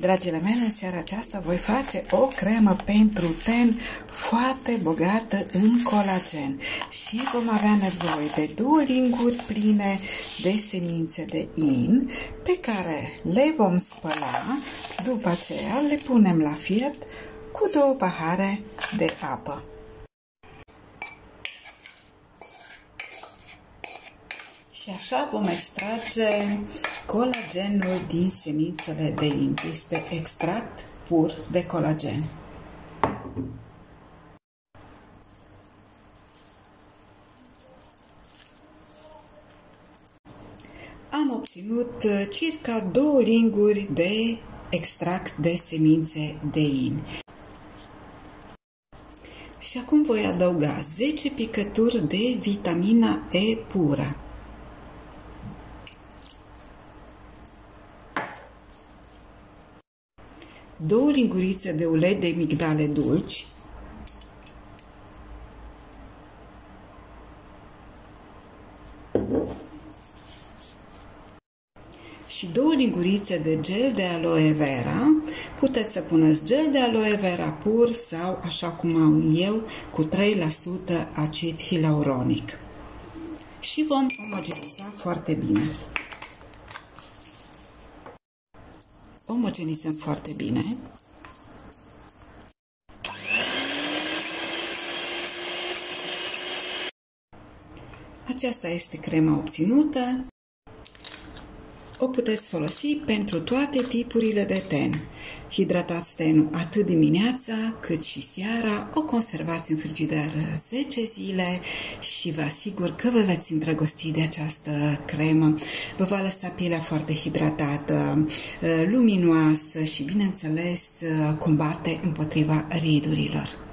Dragile mele, în seara aceasta voi face o cremă pentru ten foarte bogată în colagen și vom avea nevoie de 2 linguri pline de semințe de in pe care le vom spăla, după aceea le punem la fiert cu 2 pahare de apă. Și așa vom extrage colagenul din semințele de in. Este extract pur de colagen. Am obținut circa 2 linguri de extract de semințe de in. Și acum voi adăuga 10 picături de vitamina E pură. 2 lingurițe de ulei de migdale dulci, și 2 lingurițe de gel de aloe vera. Puteți să puneți gel de aloe vera pur sau, așa cum am eu, cu 3% acid hialuronic. Și vom omogeniza foarte bine. Omogenizăm foarte bine. Aceasta este crema obținută. O puteți folosi pentru toate tipurile de ten. Hidratați tenul atât dimineața cât și seara, o conservați în frigider 10 zile și vă asigur că vă veți îndrăgosti de această cremă. Vă va lăsa pielea foarte hidratată, luminoasă și, bineînțeles, combate împotriva ridurilor.